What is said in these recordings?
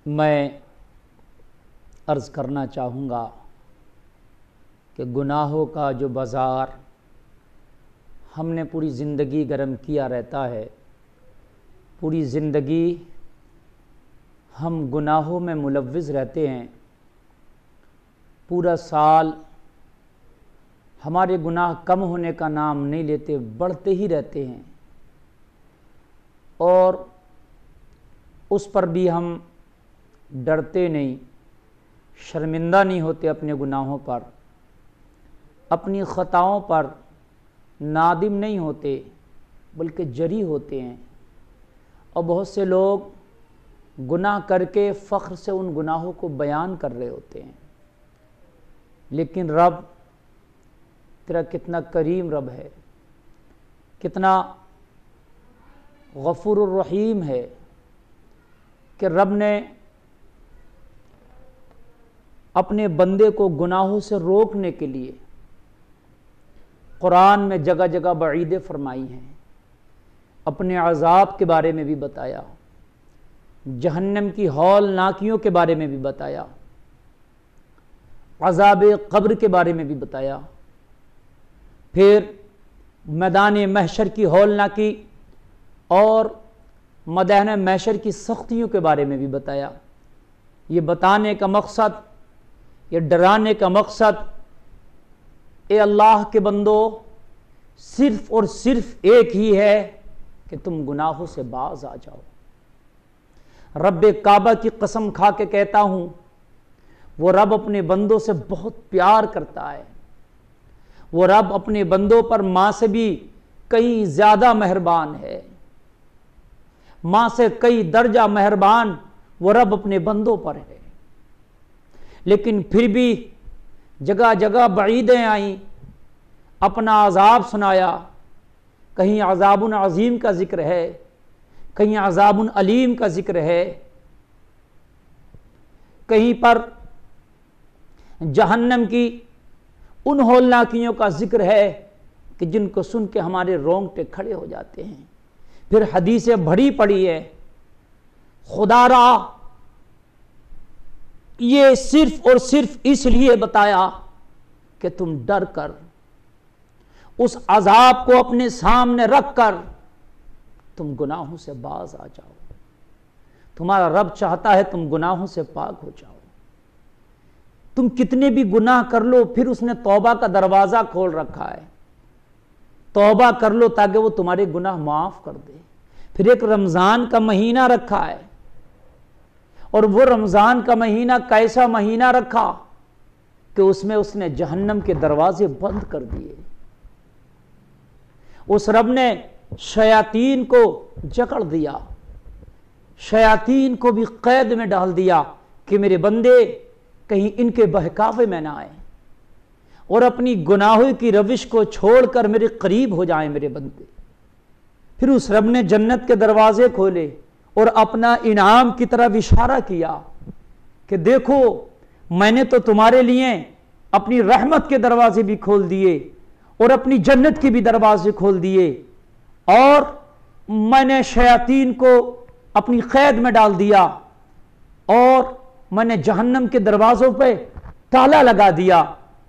میں عرض کرنا چاہوں گا کہ گناہوں کا جو بازار ہم نے پوری زندگی گرم کیا رہتا ہے، پوری زندگی ہم گناہوں میں ملوث رہتے ہیں، پورا سال ہمارے گناہ کم ہونے کا نام نہیں لیتے، بڑھتے ہی رہتے ہیں، اور اس پر بھی ہم ڈرتے نہیں، شرمندہ نہیں ہوتے اپنے گناہوں پر، اپنی خطاؤں پر نادم نہیں ہوتے بلکہ جری ہوتے ہیں۔ اور بہت سے لوگ گناہ کر کے فخر سے ان گناہوں کو بیان کر رہے ہوتے ہیں، لیکن رب تیرا کتنا کریم رب ہے، کتنا غفور الرحیم ہے کہ رب نے اپنے بندے کو گناہوں سے روکنے کے لیے قرآن میں جگہ جگہ وعیدیں فرمائی ہیں، اپنے عذاب کے بارے میں بھی بتایا، جہنم کی ہولناکیوں کے بارے میں بھی بتایا، عذاب قبر کے بارے میں بھی بتایا، پھر میدان محشر کی ہولناکی اور میدان محشر کی سختیوں کے بارے میں بھی بتایا۔ یہ بتانے کا مقصد، یہ ڈرانے کا مقصد، اے اللہ کے بندو صرف اور صرف ایک ہی ہے کہ تم گناہوں سے باز آ جاؤ۔ رب کعبہ کی قسم کھا کے کہتا ہوں، وہ رب اپنے بندوں سے بہت پیار کرتا ہے، وہ رب اپنے بندوں پر ماں سے بھی کئی زیادہ مہربان ہے، ماں سے کئی درجہ مہربان وہ رب اپنے بندوں پر ہے۔ لیکن پھر بھی جگہ جگہ وعیدیں آئیں، اپنا عذاب سنایا، کہیں عذاب عظیم کا ذکر ہے، کہیں عذاب علیم کا ذکر ہے، کہیں پر جہنم کی ان ہولناکیوں کا ذکر ہے کہ جن کو سن کے ہمارے رونگٹے کھڑے ہو جاتے ہیں۔ پھر حدیثیں بھری پڑی ہے، خدا را یہ صرف اور صرف اس لیے بتایا کہ تم ڈر کر اس عذاب کو اپنے سامنے رکھ کر تم گناہوں سے باز آ جاؤ۔ تمہارا رب چاہتا ہے تم گناہوں سے پاک ہو جاؤ۔ تم کتنے بھی گناہ کر لو، پھر اس نے توبہ کا دروازہ کھول رکھا ہے، توبہ کر لو تاکہ وہ تمہارے گناہ معاف کر دے۔ پھر ایک رمضان کا مہینہ رکھا ہے، اور وہ رمضان کا مہینہ کیسا مہینہ رکھا کہ اس میں اس نے جہنم کے دروازے بند کر دیے۔ اس رب نے شیاطین کو جکڑ دیا، شیاطین کو بھی قید میں ڈال دیا کہ میرے بندے کہیں ان کے بہکاوے میں نہ آئیں اور اپنی گناہوں کی روش کو چھوڑ کر میرے قریب ہو جائیں میرے بندے۔ پھر اس رب نے جنت کے دروازے کھولے اور اپنا انعام کی طرف اشارہ کیا کہ دیکھو میں نے تو تمہارے لیے اپنی رحمت کے دروازے بھی کھول دیے اور اپنی جنت کے بھی دروازے کھول دیے، اور میں نے شیاطین کو اپنی قید میں ڈال دیا، اور میں نے جہنم کے دروازوں پہ تالا لگا دیا،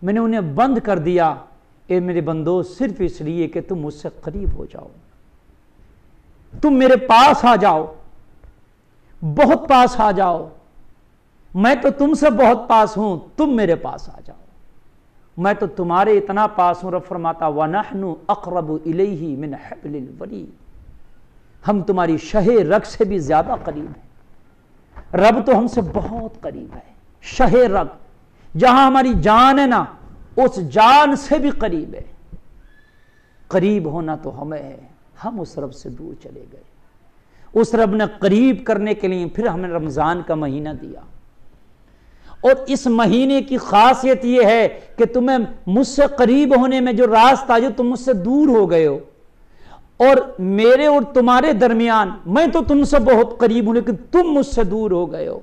میں نے انہیں بند کر دیا۔ اے میرے بندو صرف اس لیے کہ تم مجھ سے قریب ہو جاؤ، تم میرے پاس آ جاؤ، بہت پاس آ جاؤ۔ میں تو تم سے بہت پاس ہوں، تم میرے پاس آ جاؤ، میں تو تمہارے اتنا پاس ہوں۔ رب فرماتا وَنَحْنُ أَقْرَبُ إِلَيْهِ مِنْ حَبْلِ الْوَرِيدِ، ہم تمہاری شہ رگ سے بھی زیادہ قریب ہیں۔ رب تو ہم سے بہت قریب ہے، شہ رگ جہاں ہماری جان ہے نا، اس جان سے بھی قریب ہے۔ قریب ہونا تو ہمیں ہے، ہم اس رب سے دور چلے گئے۔ اس رب نے قریب کرنے کے لیے پھر ہمیں رمضان کا مہینہ دیا، اور اس مہینے کی خاصیت یہ ہے کہ تمہیں مجھ سے قریب ہونے میں جو راستہ جو تم مجھ سے دور ہو گئے ہو، اور میرے اور تمہارے درمیان میں تو تم سے بہت قریب ہوں لیکن تم مجھ سے دور ہو گئے ہو،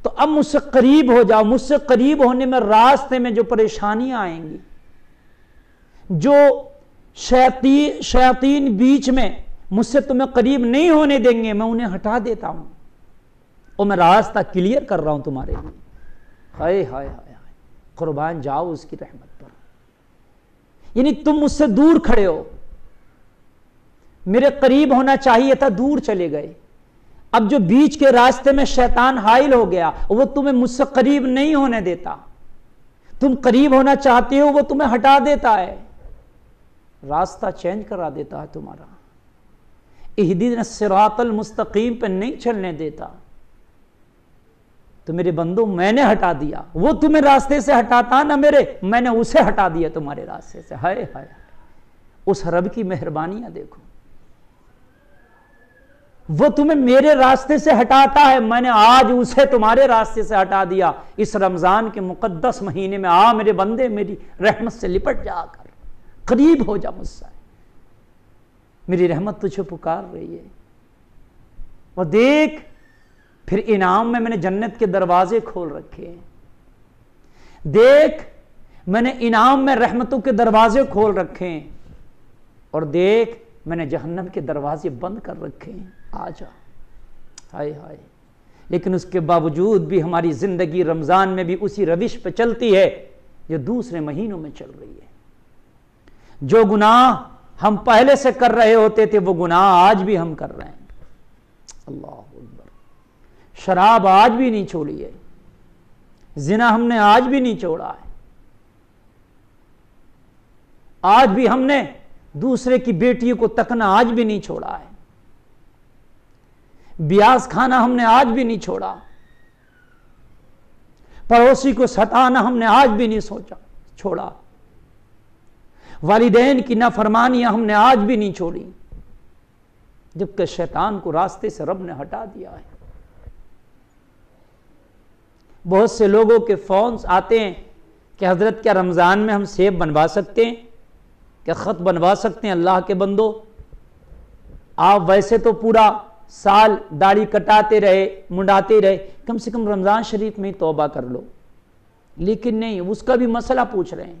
تو اب مجھ سے قریب ہو جاؤ۔ مجھ سے قریب ہونے میں راستے میں جو پریشانیاں آئیں گی، جو شیاطین بیچ میں مجھ سے تمہیں قریب نہیں ہونے دیں گے، میں انہیں ہٹا دیتا ہوں۔ اور میں راستہ کلیئر کر رہا ہوں تمہارے لیے. ہائے ہائے ہائے، قربان جاؤ اس کی رحمت پر. یعنی تم مجھ سے دور کھڑے ہو، میرے قریب ہونا چاہیے تھا، دور چلے گئے. اب جو بیچ کے راستے میں شیطان حائل ہو گیا، وہ تمہیں مجھ سے قریب نہیں ہونے دیتا. تم قریب ہونا چاہتے ہو، وہ تمہیں ہٹا دیتا ہے، راستہ چینج کرا دیتا ہے تمہارا. اہدنا الصراط المستقیم پہ نہیں چلنے دیتا. تو میرے بندو میں نے ہٹا دیا، وہ تمہیں راستے سے ہٹاتا نہ میرے، میں نے اسے ہٹا دیا تمہارے راستے سے. ہائے ہائے، اس رب کی مہربانیاں دیکھو. وہ تمہیں میرے راستے سے ہٹاتا ہے، میں نے آج اسے تمہارے راستے سے ہٹا دیا. اس رمضان کے مقدس مہینے میں آ میرے بندے، میری رحمت سے لپٹ جا کر قریب ہو جا مجھ سے. میری رحمت تجھے پکار رہی ہے. اور دیکھ پھر انعام میں نے جنت کے دروازے کھول رکھے. دیکھ میں نے انعام میں رحمتوں کے دروازے کھول رکھے. اور دیکھ میں نے جہنم کے دروازے بند کر رکھے. آ جا. ہائے ہائے. لیکن اس کے باوجود بھی ہماری زندگی رمضان میں بھی اسی روش پہ چلتی ہے جو دوسرے مہینوں میں چل رہی ہے. جو گناہ ہم پہلے سے کر رہے ہوتے تھے وہ گناہ آج بھی ہم کر رہے ہیں. اللہ اکبر. شراب آج بھی نہیں چھوڑی ہے، زنا ہم نے آج بھی نہیں چھوڑا ہے، آج بھی ہم نے دوسرے کی بیٹیوں کو تکنا آج بھی نہیں چھوڑا ہے، بیاز کھانا ہم نے آج بھی نہیں چھوڑا، پڑوسی کو ستانا ہم نے آج بھی نہیں چھوڑا، والدین کی نافرمانیاں ہم نے آج بھی نہیں چھوڑی، جبکہ شیطان کو راستے سے رب نے ہٹا دیا ہے. بہت سے لوگوں کے فونز آتے ہیں کہ حضرت کیا رمضان میں ہم سیب بنوا سکتے ہیں، کیا خط بنوا سکتے ہیں؟ اللہ کے بندو، آپ ویسے تو پورا سال داڑھی کٹاتے رہے، منڈاتے رہے، کم سے کم رمضان شریف میں ہی توبہ کر لو. لیکن نہیں، اس کا بھی مسئلہ پوچھ رہے ہیں.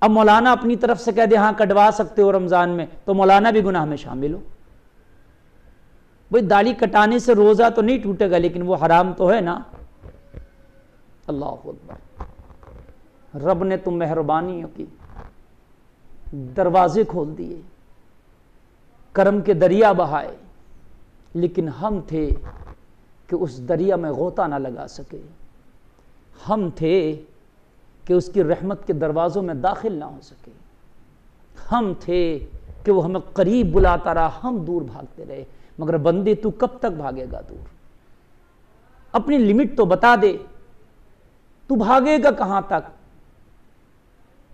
اب مولانا اپنی طرف سے کہہ دے ہاں کٹوا سکتے ہو رمضان میں، تو مولانا بھی گناہ میں شامل ہو. بھئی داڑھی کٹانے سے روزہ تو نہیں ٹوٹے گا، لیکن وہ حرام تو ہے نا. اللہ اکبر. رب نے تم مہربانیوں کی دروازے کھول دیے، کرم کے دریا بہائے، لیکن ہم تھے کہ اس دریا میں غوطہ نہ لگا سکے. ہم تھے کہ اس کی رحمت کے دروازوں میں داخل نہ ہو سکے. ہم تھے کہ وہ ہمیں قریب بلاتا رہا، ہم دور بھاگتے رہے. مگر بندے تو کب تک بھاگے گا دور؟ اپنی لمٹ تو بتا دے، تو بھاگے گا کہاں تک؟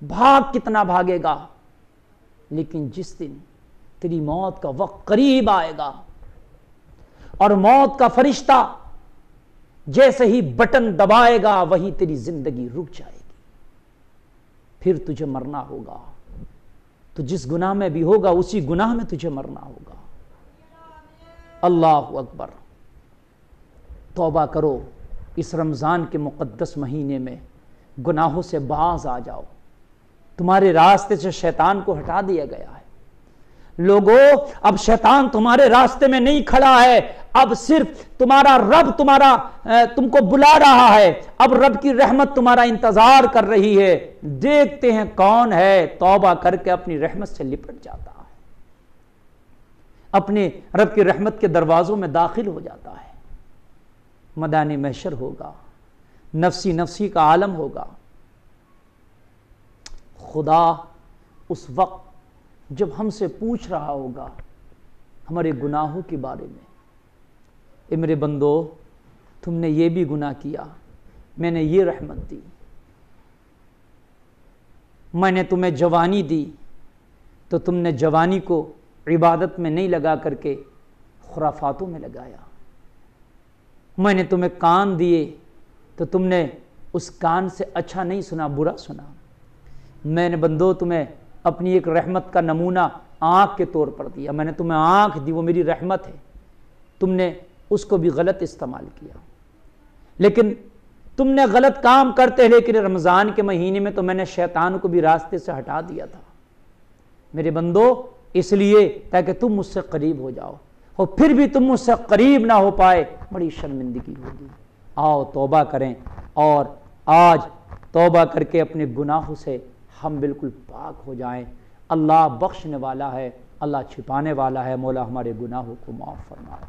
بھاگ کتنا بھاگے گا؟ لیکن جس دن تیری موت کا وقت قریب آئے گا اور موت کا فرشتہ جیسے ہی بٹن دبائے گا وہیں تیری زندگی رک جائے گی. پھر تجھے مرنا ہوگا. تو جس گناہ میں بھی ہوگا اسی گناہ میں تجھے مرنا ہوگا. اللہ اکبر. توبہ کرو اس رمضان کے مقدس مہینے میں، گناہوں سے باز آ جاؤ. تمہارے راستے سے شیطان کو ہٹا دیا گیا ہے. لوگوں اب شیطان تمہارے راستے میں نہیں کھڑا ہے، اب صرف تمہارا رب تم کو بلا رہا ہے. اب رب کی رحمت تمہارا انتظار کر رہی ہے. دیکھتے ہیں کون ہے توبہ کر کے اپنی رحمت سے لپٹ جاتا ہے، اپنے رب کی رحمت کے دروازوں میں داخل ہو جاتا ہے. میدان محشر ہوگا، نفسی نفسی کا عالم ہوگا. خدا اس وقت جب ہم سے پوچھ رہا ہوگا ہمارے گناہوں کے بارے میں، اے میرے بندو تم نے یہ بھی گناہ کیا، میں نے یہ رحمت دی. میں نے تمہیں جوانی دی تو تم نے جوانی کو عبادت میں نہیں لگا کر کے خرافاتوں میں لگایا. میں نے تمہیں کان دیے تو تم نے اس کان سے اچھا نہیں سنا، برا سنا. میں نے بندو تمہیں اپنی ایک رحمت کا نمونہ آنکھ کے طور پر دیا. میں نے تمہیں آنکھ دی، وہ میری رحمت ہے. تم نے اس کو بھی غلط استعمال کیا. لیکن تم نے غلط کام کرتے، لیکن رمضان کے مہینے میں تو میں نے شیطان کو بھی راستے سے ہٹا دیا تھا میرے بندو، اس لیے تاکہ تم مجھ سے قریب ہو جاؤ. اور پھر بھی تم مجھ سے قریب نہ ہو پائے، بڑی شرمندگی ہوگی۔ آؤ توبہ کریں، اور آج توبہ کر کے اپنے گناہوں سے ہم بالکل پاک ہو جائیں۔ اللہ بخشنے والا ہے، اللہ چھپانے والا ہے، مولا ہمارے گناہوں کو معاف فرمائے۔